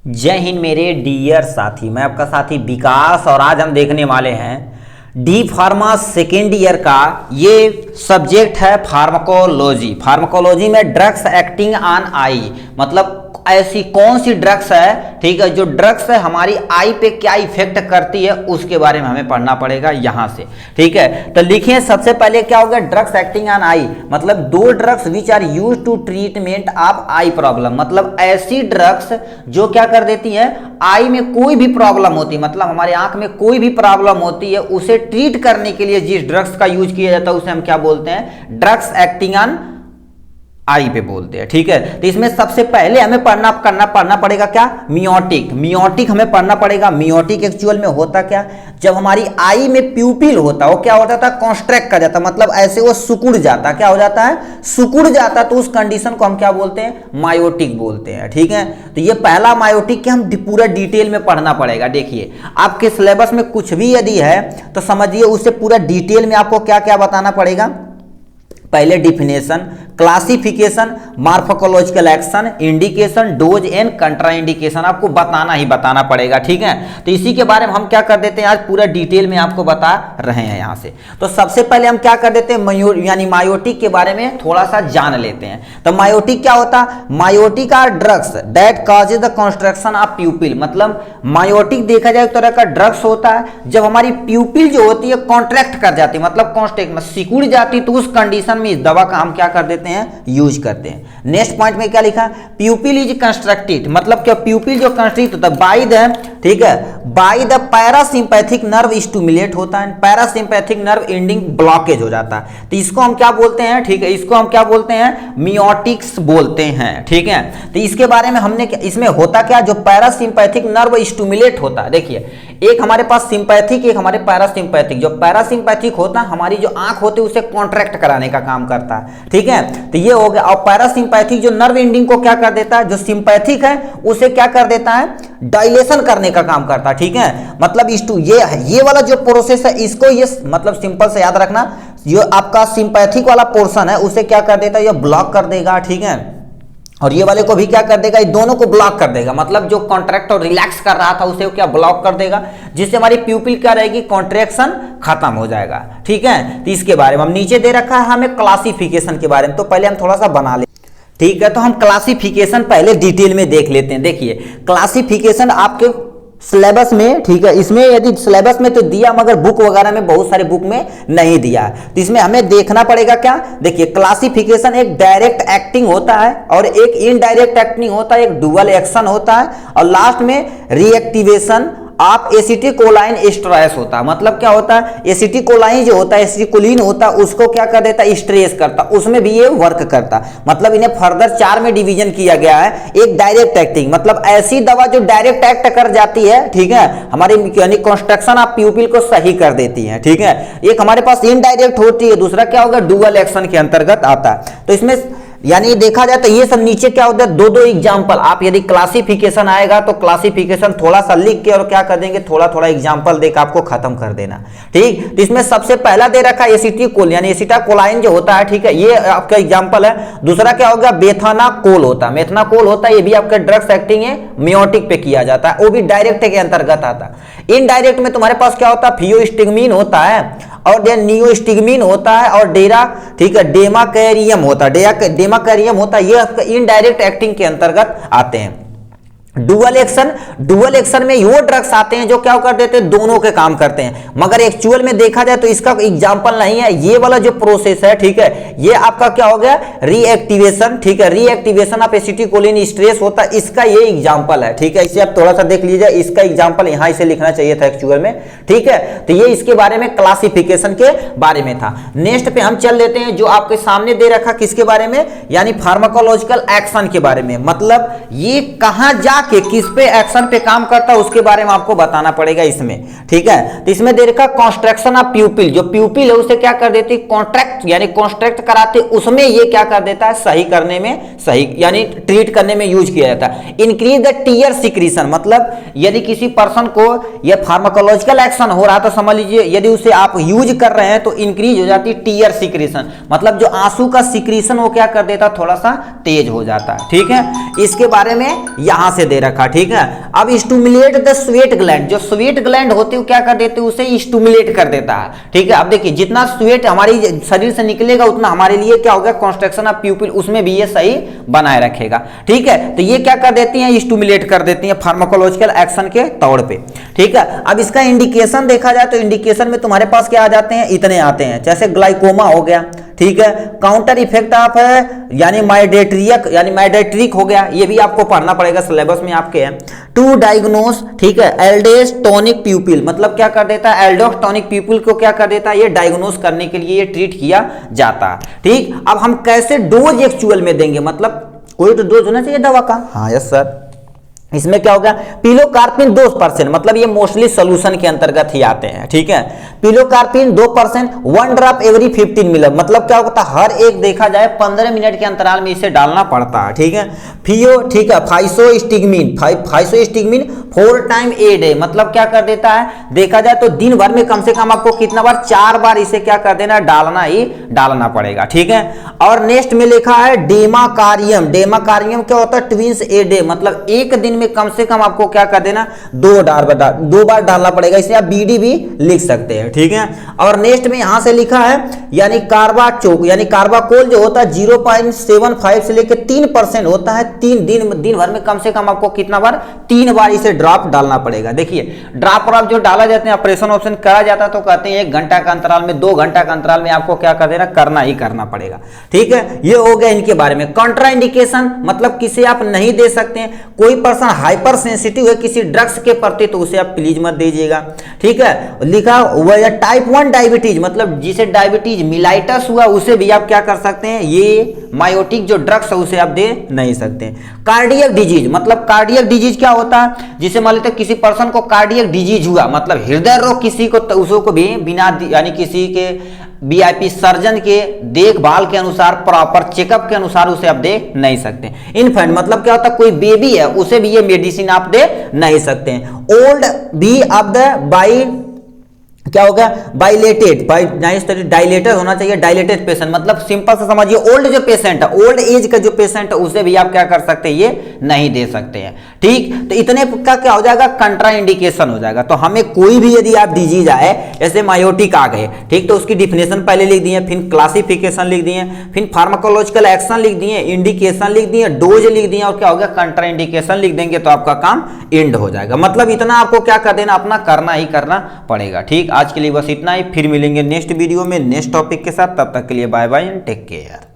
जय हिंद मेरे डियर साथी, मैं आपका साथी विकास और आज हम देखने वाले हैं डी फार्मा सेकेंड ईयर का ये सब्जेक्ट है फार्माकोलॉजी। फार्माकोलॉजी में ड्रग्स एक्टिंग ऑन आई, मतलब ऐसी कौन सी ड्रग्स है, ठीक है, जो ड्रग्स है हमारी आई पे क्या इफेक्ट करती है उसके बारे में हमें पढ़ना पड़ेगा यहां से। ठीक है, तो लिखिए सबसे पहले क्या होगा, ड्रग्स एक्टिंग ऑन आई मतलब दो drugs which are use to treatment of eye problem, मतलब ऐसी ड्रग्स जो क्या कर देती है, आई में कोई भी प्रॉब्लम होती है, मतलब हमारे आंख में कोई भी प्रॉब्लम होती है उसे ट्रीट करने के लिए जिस ड्रग्स का यूज किया जाता है उसे हम क्या बोलते हैं, ड्रग्स एक्टिंग ऑन आई पे बोलते हैं। ठीक है, तो इसमें सबसे पहले हमें पढ़ना पड़ेगा क्या, मियोटिक। मियोटिक हमें पढ़ना पड़ेगा। मियोटिक एक्चुअल में होता क्या, जब हमारी आई में प्यूपिल होता है वो क्या हो जाता है, कॉन्स्ट्रैक्ट कर जाता है, मतलब ऐसे वो सिकुड़ जाता है। क्या हो जाता है, सिकुड़ जाता है, तो उस कंडीशन को हम क्या बोलते हैं, मायोटिक बोलते हैं। ठीक है, तो ये पहला मायोटिक के हम पूरा डिटेल में पढ़ना पड़ेगा। देखिए आपके सिलेबस में कुछ भी यदि है तो समझिए उसे पूरा डिटेल में आपको क्या क्या बताना पड़ेगा। पहले definition, classification, pharmacological action, indication, dose and contraindication आपको बताना ही बताना पड़ेगा। ठीक है, तो इसी के बारे में हम क्या कर देते हैं, आज पूरा डिटेल में आपको बता रहे हैं यहां से। तो सबसे पहले हम क्या कर देते हैं, यानी मायोटिक के बारे में थोड़ा सा जान लेते हैं। तो मायोटिक क्या होता है, miotic are drugs that causes the constriction of pupil, मतलब मायोटिक देखा जाए एक तरह का ड्रग्स होता है जब हमारी प्यूपिल जो होती है कॉन्ट्रैक्ट कर जाती है, मतलब कॉन्स्ट्रैक्ट में सिकुड़ जाती है, तो उस कंडीशन में इस दवा का हम क्या कर देते हैं, यूज करते हैं। नेक्स्ट पॉइंट में क्या लिखा, प्यूपिल इज कंस्ट्रक्टेड, मतलब क्या प्यूपिल जो कंस्ट्रक्ट होता है बाय द, ठीक है, by the parasympathetic nerve stimulate होता है, पैरासिम्पैथिक नर्व एंडिंग ब्लॉकेज हो जाता है, तो इसको हम क्या बोलते हैं, ठीक है, इसको हम क्या बोलते हैं, मियोटिक्स बोलते हैं। ठीक है, तो इसके बारे में हमने इसमें होता क्या, जो पैरासिम्पैथिक नर्व स्टिमुलेट होता है, देखिए एक हमारे पास सिंपैथिक, एक हमारे पैरासिम्पैथिक। जो पैरासिम्पैथिक होता है हमारी जो आंख होती है उसे कॉन्ट्रैक्ट कराने का काम करता है। ठीक है, तो ये हो गया। और पैरासिम्पैथिक जो नर्व एंडिंग को क्या कर देता है, जो सिंपैथिक है उसे क्या कर देता है, डायलेशन करने का काम करता है। ठीक है, मतलब ये वाला जो प्रोसेस है इसको ये मतलब सिंपल से याद रखना, जो आपका सिंपैथिक वाला पोर्शन है उसे क्या कर देता है, ये ब्लॉक कर देगा। ठीक है, और ये वाले को भी क्या कर देगा, ये दोनों को ब्लॉक कर देगा, मतलब जो कॉन्ट्रैक्ट और रिलैक्स कर रहा था उसे क्या ब्लॉक कर देगा, जिससे हमारी प्यूपिल क्या रहेगी, कॉन्ट्रैक्शन खत्म हो जाएगा। ठीक है, तो इसके बारे में हम नीचे दे रखा है हमें क्लासिफिकेशन के बारे में, तो पहले हम थोड़ा सा बना ले। ठीक है, तो हम क्लासिफिकेशन पहले डिटेल में देख लेते हैं। देखिए क्लासिफिकेशन आपके सिलेबस में, ठीक है, इसमें यदि सिलेबस में तो दिया मगर बुक वगैरह में बहुत सारे बुक में नहीं दिया, तो इसमें हमें देखना पड़ेगा क्या। देखिए क्लासिफिकेशन एक डायरेक्ट एक्टिंग होता है और एक इनडायरेक्ट एक्टिंग होता है, एक डुअल एक्शन होता है और लास्ट में रिएक्टिवेशन आप एसिटिकोलाइन स्ट्रेस होता है, मतलब क्या होता है, एसिटिकोलाइन जो होता है, एसिटिकोलिन होता है, उसको क्या कर देता है, स्ट्रेस करता, उसमें भी ये वर्क करता। मतलब इन्हें फर्दर 4 में डिवीजन किया गया है। एक डायरेक्ट एक्टिंग, मतलब ऐसी दवा जो डायरेक्ट एक्ट कर जाती है, ठीक है, हमारी यानी कंस्ट्रक्शन ऑफ प्यूपिल को सही कर देती है। ठीक है, एक हमारे पास इनडायरेक्ट होती है, दूसरा क्या होगा, डुअल एक्शन के अंतर्गत आता है। तो इसमें यानी देखा जाए तो ये सब नीचे क्या होता है, दो एग्जाम्पल, आप यदि क्लासिफिकेशन आएगा तो क्लासिफिकेशन थोड़ा सा लिख के और क्या कर देंगे, थोड़ा थोड़ा एग्जाम्पल देकर आपको खत्म कर देना। ठीक, तो इसमें सबसे पहला दे रखा है एसिटिकोल, यानी एसिटाकोलाइन जो होता है, ठीक है, ये आपका एग्जाम्पल है। दूसरा क्या होगा, बेथानाकोल होता है, मेथनाकोल होता है, ये भी आपका ड्रग्स एक्टिंग है, मियोटिक पे किया जाता है, वो भी डायरेक्ट के अंतर्गत आता है। इनडायरेक्ट में तुम्हारे पास क्या होता है, फियोस्टिग्मीन होता है और नियोस्टिग्मीन होता है और डेरा, ठीक है, डेमाकैरियम होता है, डेमाकैरियम होता है, ये आपका इनडायरेक्ट एक्टिंग के अंतर्गत आते हैं। डुअल एक्शन में वो ड्रग्स आते हैं जो क्या कर देते हैं, दोनों के काम करते हैं, मगर एक्चुअल में देखा जाए तो इसका एग्जांपल नहीं है। ये वाला जो प्रोसेस है, ठीक है, ये आपका क्या हो गया, रीएक्टिवेशन। ठीक है, रीएक्टिवेशन ऑफ एसिटिकोलिन स्ट्रेस होता है, इसका ये एग्जांपल है। ठीक है, इसे आप थोड़ा सा देख लीजिए, इसका एग्जांपल यहां इसे लिखना चाहिए था एक्चुअल में। ठीक है, तो ये इसके बारे में क्लासिफिकेशन के बारे में था। नेक्स्ट पे हम चल लेते हैं, जो आपके सामने दे रखा किसके बारे में, यानी फार्माकोलॉजिकल एक्शन के बारे में, मतलब ये कहां जा कि किस पे एक्शन पे काम करता है उसके बारे में आपको बताना पड़ेगा इसमें। ठीक है, तो इसमें दे रखा कंस्ट्रक्शन ऑफ प्यूपिल, जो प्यूपिल है उसे क्या कर देती है, कॉन्ट्रैक्ट यानी कॉन्स्ट्रैक्ट कराते, उसमें ये क्या कर देता है, सही करने में, सही यानी ट्रीट करने में यूज किया जाता है। इंक्रीज द टीयर सिक्रीशन, मतलब यदि किसी पर्सन को यह फार्माकोलॉजिकल एक्शन हो रहा है तो समझ लीजिए यदि उसे आप यूज कर रहे हैं तो इंक्रीज हो जाती है टीयर सिक्रीशन, मतलब जो आंसू का सिक्रीशन वो क्या कर देता, थोड़ा सा तेज हो जाता है। ठीक है, इसके बारे में यहां से दे रखा, ठीक है। अब स्टूमुलेट द स्वेट ग्लैंड, जो स्वेट ग्लैंड होती है क्या कर देते हैं, उसे स्टूमुलेट कर देता है, ठीक है। अब देखिए जितना स्वेट हमारी शरीर से निकलेगा उतना हमारे लिए क्या होगा, कंस्ट्रक्शन ऑफ प्यूपिल, उसमें भी ये सही बनाए रखेगा, ठीक है। तो ये क्या कर देती हैं, स्टूमुलेट कर देती हैं फार्माकोलॉजिकल एक्शन के तौर पे, ठीक है। अब इसका इंडिकेशन देखा जाए तो इंडिकेशन में तुम्हारे पास क्या आ जाते हैं, इतने आते हैं, जैसे ग्लाइकोमा हो गया, ठीक है। काउंटर इफेक्ट ऑफ यानी माइडेट्रिक हो गया, ये भी आपको पढ़ना पड़ेगा, सिलेबस में आपके है। टू डायग्नोस, ठीक है, एल्डेस टॉनिक प्यूपिल, मतलब क्या कर देता है, एल्डोस टॉनिक प्यूपिल को क्या कर देता है, ये डायग्नोस करने के लिए ये ट्रीट किया जाता है, ठीक। अब हम कैसे डोज एक्चुअल में देंगे, मतलब कोई तो डोज होना चाहिए दवा का, हाँ यस सर। इसमें क्या होगा, पिलोकार्पिन 2%, मतलब ये मोस्टली सोल्यूशन के अंतर्गत ही आते हैं, ठीक है। पिलोकार्पिन 2%, 1 ड्रॉप एवरी 15 मिनट, मतलब क्या होता है, हर एक देखा जाए 15 मिनट के अंतराल में इसे डालना पड़ता है, ठीक है। फियो, ठीक है, फाइसोस्टिग्मिन 4 टाइम ए डे, मतलब क्या कर देता है, देखा जाए तो दिन भर में कम से कम आपको कितना बार, 4 बार इसे क्या कर देना, डालना पड़ेगा, ठीक है। और नेक्स्ट में लिखा है डेमाकारियम, डेमाकारियम क्या होता है, ट्विंस ए डे, मतलब एक दिन में कम से कम आपको क्या कर देना, 2 बार डालना पड़ेगा, इसे आप बीडी भी लिख सकते हैं, ठीक है। और नेक्स्ट में यहां से लिखा है यानी कार्बाचोक, यानी कार्बाकोल जो होता है 0.75 से लेकर 3% होता है, दिन भर में कम से कम आपको कितना बार, 3 बार इसे ड्रॉप डालना पड़ेगा। देखिए ड्रॉप जो डाला जाते हैं, ऑपरेशन ऑप्शन करा जाता है तो कहते हैं 1 घंटा का अंतराल में, 2 घंटा का अंतराल में आपको क्या कर देना, करना ही करना पड़ेगा, ठीक है। ये हो गया इनके बारे में। कॉन्ट्रा इंडिकेशन, मतलब किसे आप नहीं दे सकते हैं, कोई पर्सन हाइपर सेंसिटिव है किसी ड्रग्स के प्रति तो उसे आप प्लीज मत दीजिएगा, ठीक है। लिखा हुआ टाइप 1 डायबिटीज, मतलब जिसे डायबिटीज मिलाइटस हुआ उसे भी आप क्या कर सकते हैं, ये मायोटिक जो ड्रग्स है उसे आप दे नहीं सकते। कार्डियक डिजीज, मतलब कार्डियक डिजीज क्या होता है, जिसे मान लेते किसी पर्सन को कार्डियक डिजीज हुआ, मतलब हृदय रोग किसी को, तो उसको भी बिना यानी किसी के वीआईपी सर्जन के देखभाल के अनुसार, प्रॉपर चेकअप के अनुसार उसे आप दे नहीं सकते। इनफेंट मतलब क्या होता है, कोई बेबी है उसे भी ये मेडिसिन आप दे नहीं सकते हैं। ओल्ड भी ऑफ द बाई क्या होगा, डायलेटेड होना चाहिए, डायलेटेड पेशेंट, मतलब सिंपल से समझिए ओल्ड जो पेशेंट है, ओल्ड एज का जो पेशेंट है उसे भी आप क्या कर सकते हैं, ये नहीं दे सकते हैं, ठीक। तो इतने का क्या हो जाएगा, कंट्रा इंडिकेशन हो जाएगा। तो हमें कोई भी यदि आप डिजीज आए, जैसे मायोटिक आ गए, ठीक, तो उसकी डिफिनेशन पहले लिख दिए, फिर क्लासिफिकेशन लिख दिए, फिर फार्माकोलॉजिकल एक्शन लिख दिए, इंडिकेशन लिख दिए, डोज लिख दिए, और क्या हो गया, कंट्रा इंडिकेशन लिख देंगे तो आपका काम एंड हो जाएगा। मतलब इतना आपको क्या कर देना, अपना करना ही करना पड़ेगा, ठीक। आज के लिए बस इतना ही, फिर मिलेंगे नेक्स्ट वीडियो में नेक्स्ट टॉपिक के साथ, तब तक के लिए bye bye and take care.